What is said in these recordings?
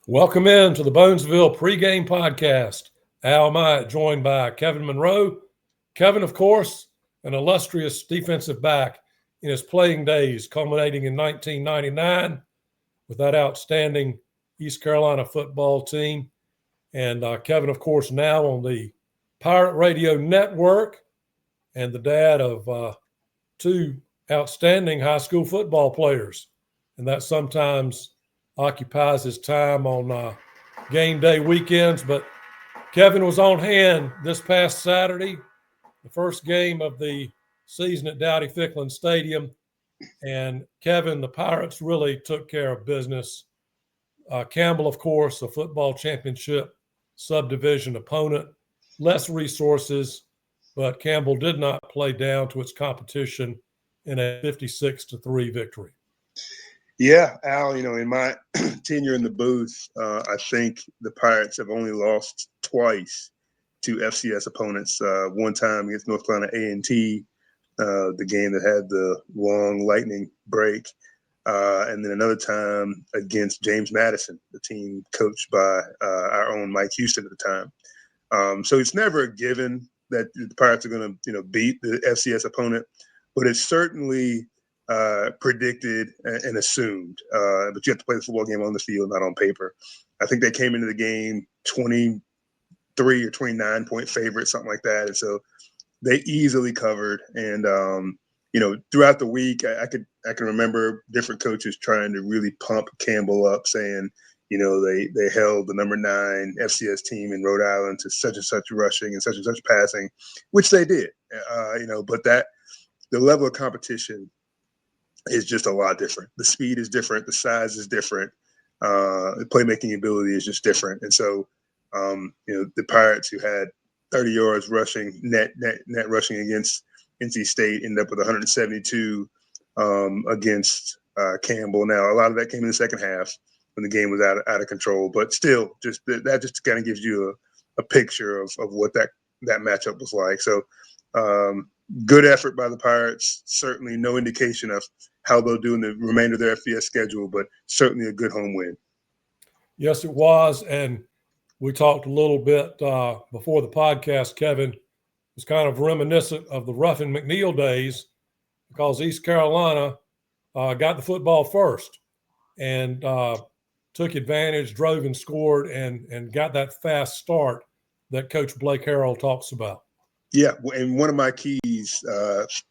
Welcome in to the Bonesville Pregame Podcast. Al Myatt joined by Kevin Monroe. Kevin, of course, an illustrious defensive back in his playing days, culminating in 1999 with that outstanding East Carolina football team. And Kevin, of course, now on the Pirate Radio Network and the dad of two outstanding high school football players. And that sometimes occupies his time on game day weekends. But Kevin was on hand this past Saturday, the first game of the season at Dowdy-Ficklin Stadium. And Kevin, the Pirates really took care of business. Campbell, of course, a football championship subdivision opponent, less resources, but Campbell did not play down to its competition in a 56-3 victory. Yeah, Al, in my tenure in the booth, I think the Pirates have only lost twice to FCS opponents. One time against North Carolina A&T, the game that had the long lightning break, and then another time against James Madison, the team coached by our own Mike Houston at the time. So it's never a given that the Pirates are going to, beat the FCS opponent, but it's certainly predicted and assumed. But you have to play the football game on the field, not on paper. I think they came into the game 23 or 29 point favorite, something like that. And so they easily covered. And, throughout the week, I can remember different coaches trying to really pump Campbell up, saying, they held the number 9 FCS team in Rhode Island to such and such rushing and such passing, which they did, but the level of competition is just a lot different. The speed is different. The size is different. The playmaking ability is just different. And so, the Pirates, who had 30 yards rushing, net rushing against NC State, ended up with 172 against Campbell. Now, a lot of that came in the second half when the game was out of control. But still, that just kind of gives you a picture of what that matchup was like. So, good effort by the Pirates. Certainly no indication of how they'll do in the remainder of their FBS schedule, but certainly a good home win. Yes, it was. And we talked a little bit before the podcast, Kevin. It was kind of reminiscent of the Ruffin McNeil days because East Carolina got the football first and took advantage, drove and scored, and got that fast start that Coach Blake Harrell talks about. Yeah, and one of my keys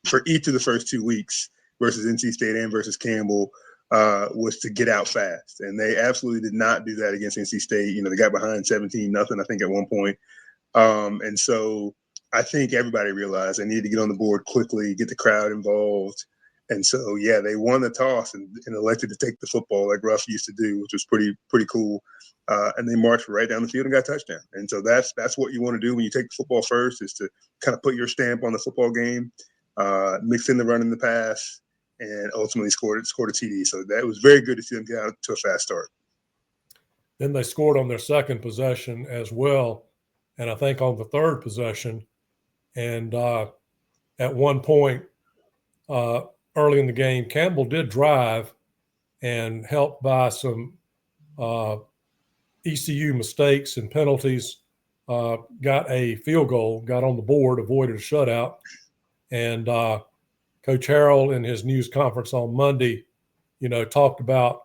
for each of the first 2 weeks versus NC State and versus Campbell was to get out fast. And they absolutely did not do that against NC State. They got behind 17-0, I think, at one point. And so I think everybody realized they needed to get on the board quickly, get the crowd involved. And so, yeah, they won the toss and elected to take the football like Ruff used to do, which was pretty cool. And they marched right down the field and got a touchdown. And so that's what you want to do when you take the football first, is to kind of put your stamp on the football game, mix in the run and the pass, and ultimately scored a TD. So that was very good to see them get out to a fast start. Then they scored on their second possession as well, and I think on the third possession. And at one point early in the game, Campbell did drive and helped by some ECU mistakes and penalties, got a field goal, got on the board, avoided a shutout. And Coach Harrell in his news conference on Monday, talked about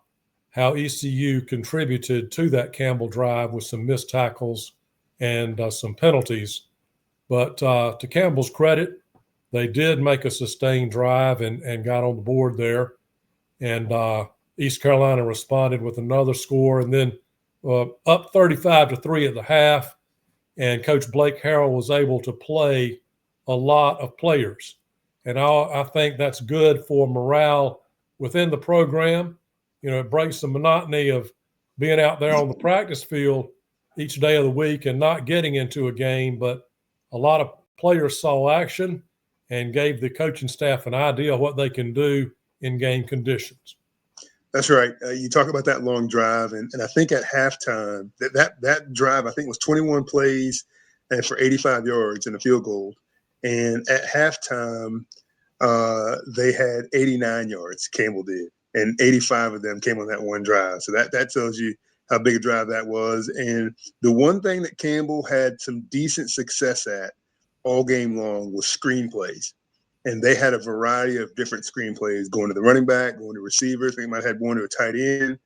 how ECU contributed to that Campbell drive with some missed tackles and some penalties. But to Campbell's credit, they did make a sustained drive and got on the board there. And East Carolina responded with another score, and then up 35-3 at the half. And Coach Blake Harrell was able to play a lot of players. And I think that's good for morale within the program. It breaks the monotony of being out there on the practice field each day of the week and not getting into a game. But a lot of players saw action and gave the coaching staff an idea of what they can do in game conditions. That's right. You talk about that long drive, and I think at halftime, that drive, I think, was 21 plays and for 85 yards and a field goal. And at halftime, they had 89 yards, Campbell did, and 85 of them came on that one drive. So that tells you how big a drive that was. And the one thing that Campbell had some decent success at all game long was screenplays. And they had a variety of different screenplays going to the running back, going to receivers. They might have one to a tight end,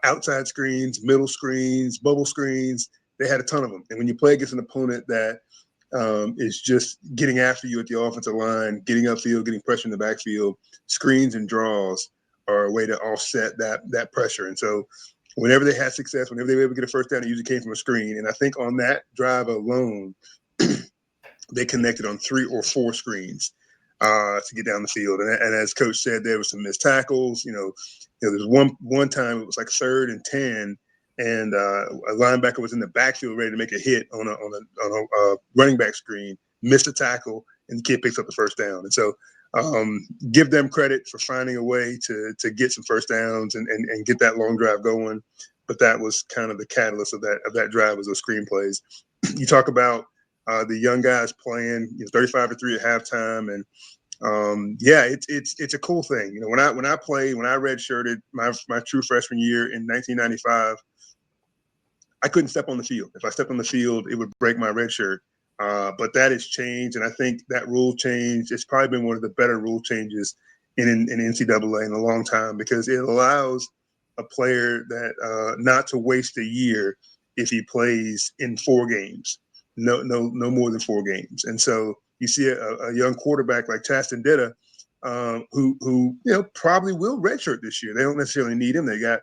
outside screens, middle screens, bubble screens. They had a ton of them. And when you play against an opponent that is just getting after you at the offensive line, getting upfield, getting pressure in the backfield, screens and draws are a way to offset that pressure. And so whenever they had success, whenever they were able to get a first down, it usually came from a screen. And I think on that drive alone, they connected on 3 or 4 screens to get down the field. And as Coach said, there was some missed tackles. There's one time it was like 3rd and 10, and a linebacker was in the backfield ready to make a hit on a running back screen, missed a tackle, and the kid picks up the first down. And so give them credit for finding a way to get some first downs and get that long drive going. But that was kind of the catalyst of that drive, was those screenplays. You talk about the young guys playing 35-3 at halftime, and it's a cool thing. When I redshirted my true freshman year in 1995, I couldn't step on the field. If I stepped on the field, it would break my red shirt. But that has changed, and I think that rule change, it's probably been one of the better rule changes in NCAA in a long time, because it allows a player that not to waste a year if he plays in 4 games, no more than 4 games. And so you see a young quarterback like Chasten Ditta, who probably will redshirt this year. They don't necessarily need him. They got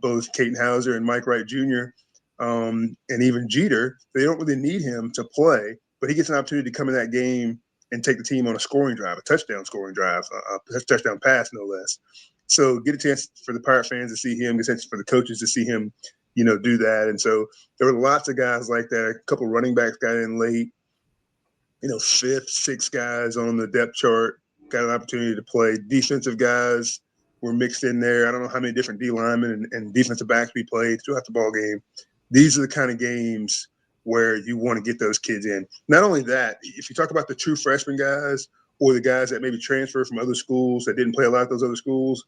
both Caden Hauser and Mike Wright Jr. And even Jeter. They don't really need him to play, but he gets an opportunity to come in that game and take the team on a scoring drive, a touchdown scoring drive, a touchdown pass, no less. So get a chance for the Pirate fans to see him, get a chance for the coaches to see him, do that. And so there were lots of guys like that. A couple running backs got in late, 5th, 6th guys on the depth chart got an opportunity to play. Defensive guys were mixed in there. I don't know how many different D linemen and defensive backs we played throughout the ball game. These are the kind of games where you want to get those kids in. Not only that, if you talk about the true freshman guys or the guys that maybe transferred from other schools that didn't play a lot of those other schools,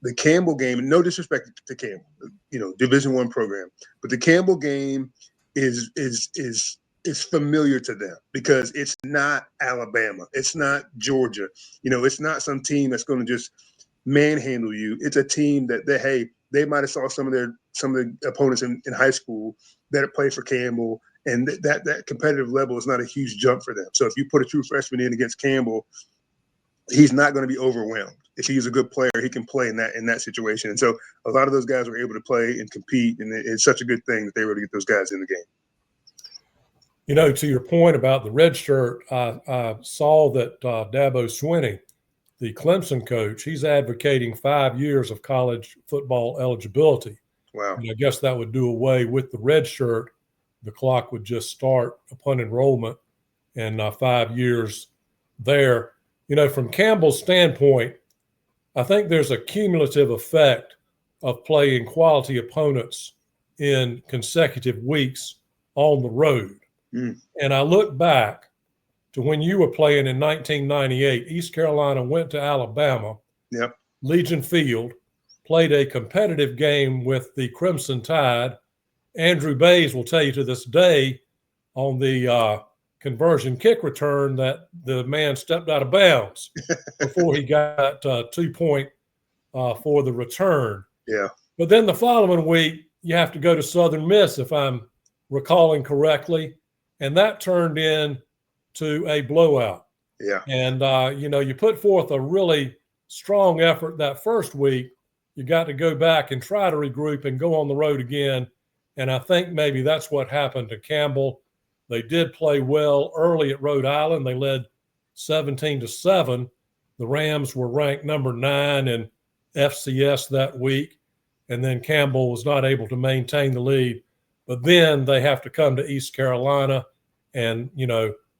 the Campbell game, no disrespect to Campbell, Division I program, but the Campbell game is familiar to them because it's not Alabama. It's not Georgia. It's not some team that's going to just manhandle you. It's a team that they might have saw some of the opponents in high school that have played for Campbell, and that competitive level is not a huge jump for them. So if you put a true freshman in against Campbell, he's not going to be overwhelmed. If he's a good player, he can play in that situation. And so a lot of those guys were able to play and compete, and it's such a good thing that they were able to get those guys in the game. To your point about the red shirt, I saw that Dabo Swinney, the Clemson coach, he's advocating 5 years of college football eligibility. Wow. And I guess that would do away with the red shirt. The clock would just start upon enrollment, and 5 years there. From Campbell's standpoint, I think there's a cumulative effect of playing quality opponents in consecutive weeks on the road. And I look back to when you were playing in 1998. East Carolina went to Alabama, Legion Field, played a competitive game with the Crimson Tide. Andrew Bays will tell you to this day on the conversion kick return that the man stepped out of bounds before he got 2 point for the return. Yeah. But then the following week, you have to go to Southern Miss, if I'm recalling correctly. And that turned into a blowout. Yeah. And, you put forth a really strong effort that first week. You got to go back and try to regroup and go on the road again. And I think maybe that's what happened to Campbell. They did play well early at Rhode Island. They led 17-7. The Rams were ranked number 9 in FCS that week. And then Campbell was not able to maintain the lead. But then they have to come to East Carolina and,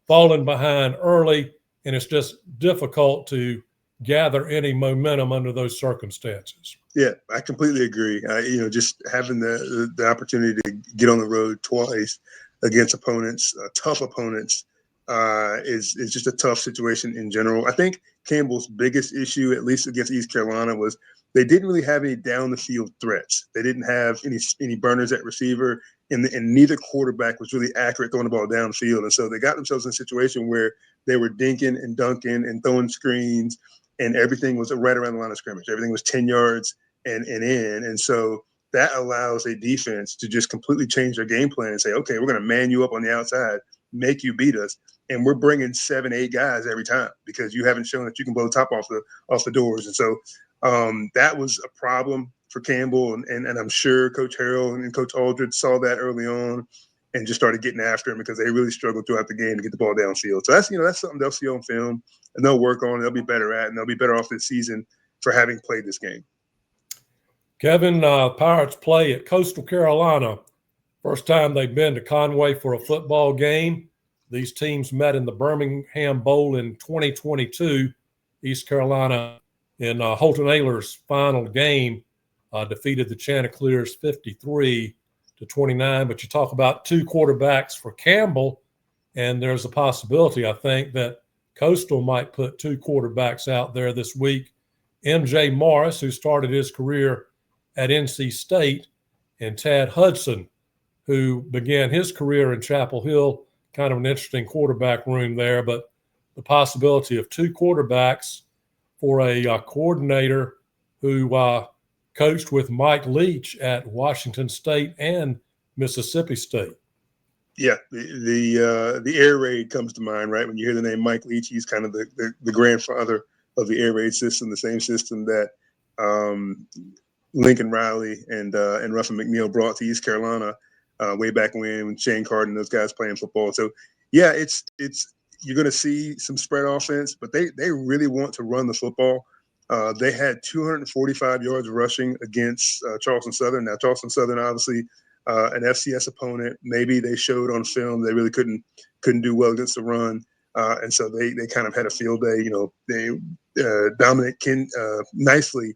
falling behind early. And it's just difficult to gather any momentum under those circumstances. Yeah, I completely agree. Just having the opportunity to get on the road twice against opponents, tough opponents, is just a tough situation in general. I think Campbell's biggest issue, at least against East Carolina, was they didn't really have any down the field threats. They didn't have any burners at receiver, and neither quarterback was really accurate throwing the ball downfield. And so they got themselves in a situation where they were dinking and dunking and throwing screens, and everything was right around the line of scrimmage. Everything was 10 yards and in. And so that allows a defense to just completely change their game plan and say, okay, we're going to man you up on the outside, make you beat us. And we're bringing 7-8 guys every time because you haven't shown that you can blow the top off the doors. And so that was a problem for Campbell. And I'm sure Coach Harrell and Coach Aldridge saw that early on and just started getting after him because they really struggled throughout the game to get the ball downfield. So that's something they'll see on film and they'll work on. They'll be better at, and they'll be better off this season for having played this game. Kevin, Pirates play at Coastal Carolina. First time they've been to Conway for a football game. These teams met in the Birmingham Bowl in 2022. East Carolina in Holton Ayler's final game defeated the Chanticleers 53-29. But you talk about two quarterbacks for Campbell, and there's a possibility, I think, that Coastal might put two quarterbacks out there this week. M.J. Morris, who started his career at NC State, and Tad Hudson, who began his career in Chapel Hill. Kind of an interesting quarterback room there, but the possibility of two quarterbacks for a coordinator who coached with Mike Leach at Washington State and Mississippi State. Yeah, the air raid comes to mind, right? When you hear the name Mike Leach, he's kind of the grandfather of the air raid system, the same system that Lincoln Riley and Ruffin McNeil brought to East Carolina way back when Shane Carter and those guys playing football. So, yeah, it's you're going to see some spread offense, but they really want to run the football. They had 245 yards rushing against Charleston Southern. Now, Charleston Southern, obviously, an FCS opponent. Maybe they showed on film they really couldn't do well against the run, and so they kind of had a field day. You know, they Dominic nicely.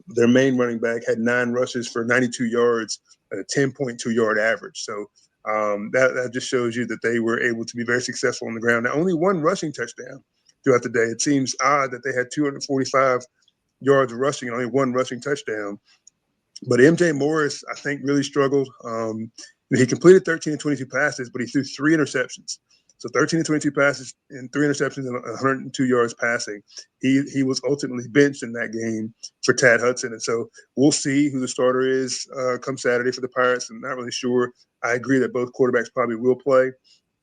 Their main running back had 9 rushes for 92 yards, a 10.2 yard average. So that just shows you that they were able to be very successful on the ground. Now, only 1 rushing touchdown throughout the day. It seems odd that they had 245 yards rushing and only 1 rushing touchdown. But M.J. Morris, I think, really struggled. He completed 13 of 22 passes, but he threw 3 interceptions. So 13 of 22 passes and 3 interceptions and 102 yards passing. He was ultimately benched in that game for Tad Hudson. And so we'll see who the starter is come Saturday for the Pirates. I'm not really sure. I agree that both quarterbacks probably will play.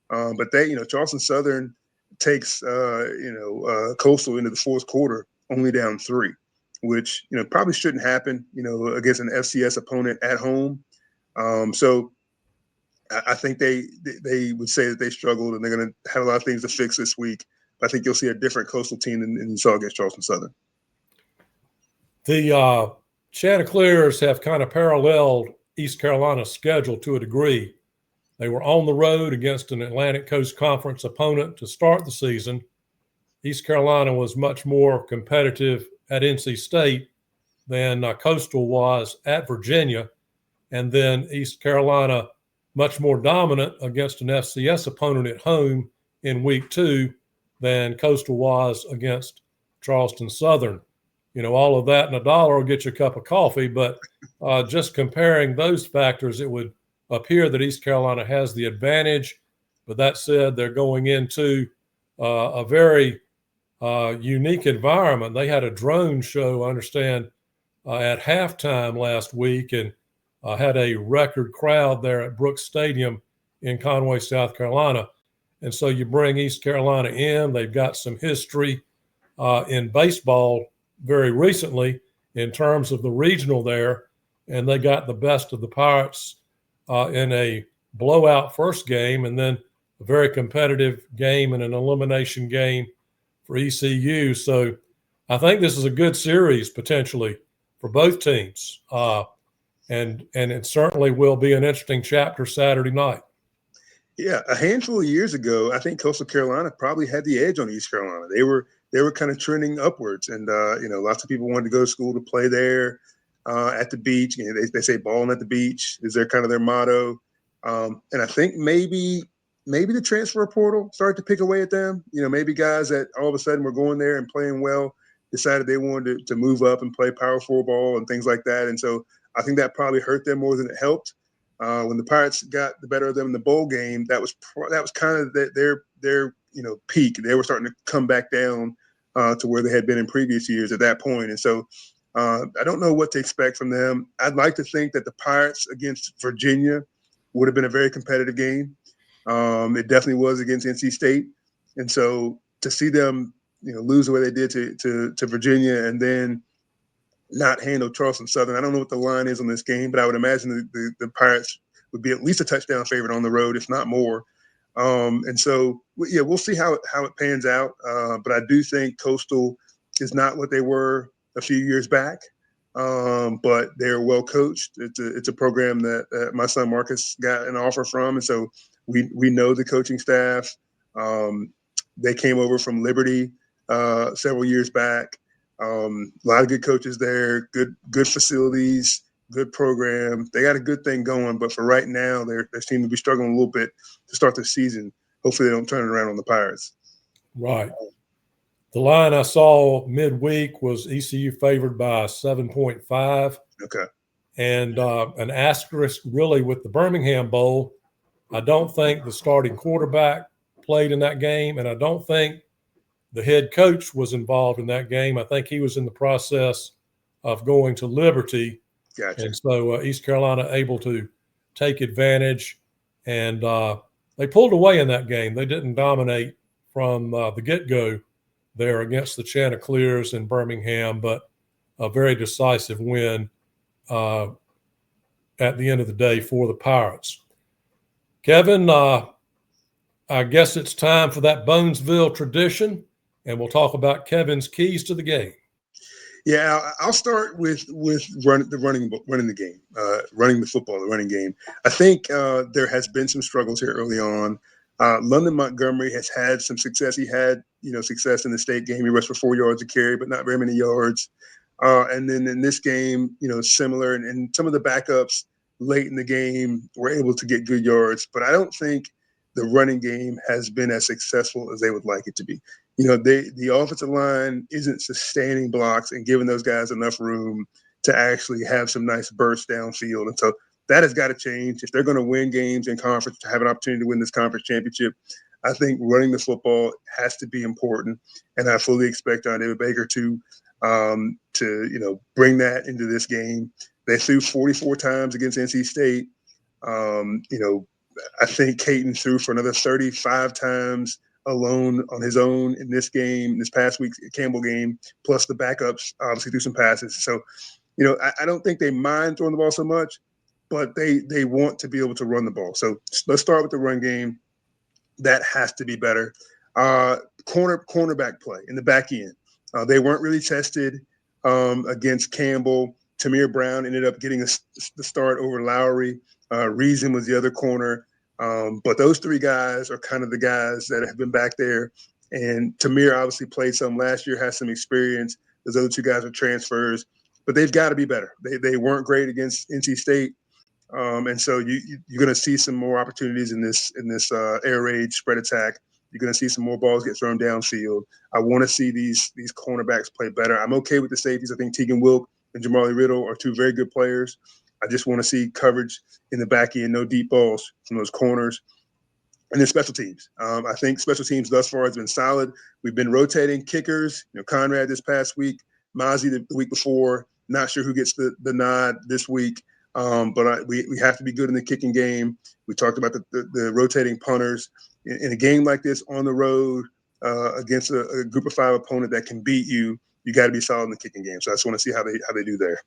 But Charleston Southern takes, Coastal into the fourth quarter, only down 3, which, probably shouldn't happen, against an FCS opponent at home. So I think they would say that they struggled and they're going to have a lot of things to fix this week. But I think you'll see a different Coastal team than you saw against Charleston Southern. The Chanticleers have kind of paralleled East Carolina's schedule to a degree. They were on the road against an Atlantic Coast Conference opponent to start the season. East Carolina was much more competitive at NC State than Coastal was at Virginia. And then East Carolina much more dominant against an FCS opponent at home in week 2 than Coastal was against Charleston Southern. All of that in $1 will get you a cup of coffee, but just comparing those factors, it would appear that East Carolina has the advantage. But that said, they're going into a very unique environment. They had a drone show, I understand, at halftime last week, and had a record crowd there at Brooks Stadium in Conway, South Carolina. And so you bring East Carolina in. They've got some history in baseball very recently in terms of the regional there, and they got the best of the Pirates in a blowout first game, and then a very competitive game and an elimination game for ECU. So I think this is a good series potentially for both teams. And it certainly will be an interesting chapter Saturday night. Yeah, a handful of years ago, I think Coastal Carolina probably had the edge on East Carolina. They were kind of trending upwards, and lots of people wanted to go to school to play there at the beach. They say balling at the beach is their kind of their motto. And I think maybe maybe the transfer portal started to pick away at them. Maybe guys that all of a sudden were going there and playing well decided they wanted to move up and play power four ball and things like that. And so I think that probably hurt them more than it helped. When the Pirates got the better of them in the bowl game, that was kind of their peak. They were starting to come back down to where they had been in previous years at that point. And so I don't know what to expect from them. I'd like to think that the Pirates against Virginia would have been a very competitive game. It definitely was against NC State. And so to see them, lose the way they did to Virginia and then not handle Charleston Southern. I don't know what the line is on this game, but I would imagine the Pirates would be at least a touchdown favorite on the road, if not more. And so, we'll see how it pans out. But I do think Coastal is not what they were a few years back, but they're well coached. It's a program that my son Marcus got an offer from, and so we know the coaching staff. They came over from Liberty several years back. A lot of good coaches there, good facilities, good program. They got a good thing going, but for right now, they seem to be struggling a little bit to start the season. Hopefully, they don't turn it around on the Pirates. Right. The line I saw midweek was ECU favored by 7.5. Okay. And an asterisk really with the Birmingham Bowl. I don't think the starting quarterback played in that game, and I don't think the head coach was involved in that game. I think he was in the process of going to Liberty. Gotcha. And so East Carolina able to take advantage, and they pulled away in that game. They didn't dominate from the get-go there against the Chanticleers in Birmingham, but a very decisive win at the end of the day for the Pirates. Kevin, I guess it's time for that Bonesville tradition, and we'll talk about Kevin's keys to the game. Yeah, I'll start with running the game, running the football, the running game. I think there has been some struggles here early on. London Montgomery has had some success. He had success in the state game. He rushed for 4 yards a carry, but not very many yards. And then in this game, similar, and some of the backups late in the game were able to get good yards. But I don't think the running game has been as successful as they would like it to be. The offensive line isn't sustaining blocks and giving those guys enough room to actually have some nice bursts downfield. And so that has got to change. If they're going to win games in conference, to have an opportunity to win this conference championship, I think running the football has to be important. And I fully expect David Baker to bring that into this game. They threw 44 times against NC State. I think Caton threw for another 35 times alone on his own in this game, this past week's Campbell game, plus the backups obviously threw some passes. So, I don't think they mind throwing the ball so much, but they want to be able to run the ball. So let's start with the run game. That has to be better. Cornerback play in the back end. They weren't really tested against Campbell. Tamir Brown ended up getting the start over Lowry. Reason was the other corner. But those three guys are kind of the guys that have been back there. And Tamir obviously played some last year, has some experience. Those other two guys are transfers, but they've got to be better. They weren't great against NC State. And so you're going to see some more opportunities in this air raid spread attack. You're going to see some more balls get thrown downfield. I want to see these cornerbacks play better. I'm okay with the safeties. I think Tegan Wilk and Jamali Riddle are two very good players. I just want to see coverage in the back end, no deep balls from those corners. And then special teams. I think special teams thus far has been solid. We've been rotating kickers. Conrad this past week, Mozzie the week before. Not sure who gets the nod this week. But we have to be good in the kicking game. We talked about the rotating punters. In a game like this on the road against a group of five opponent that can beat you, you got to be solid in the kicking game. So I just want to see how they do there.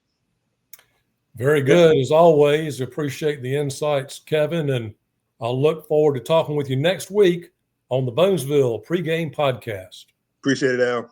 Very good, as always. Appreciate the insights, Kevin, and I'll look forward to talking with you next week on the Bonesville Pregame Podcast. Appreciate it, Al.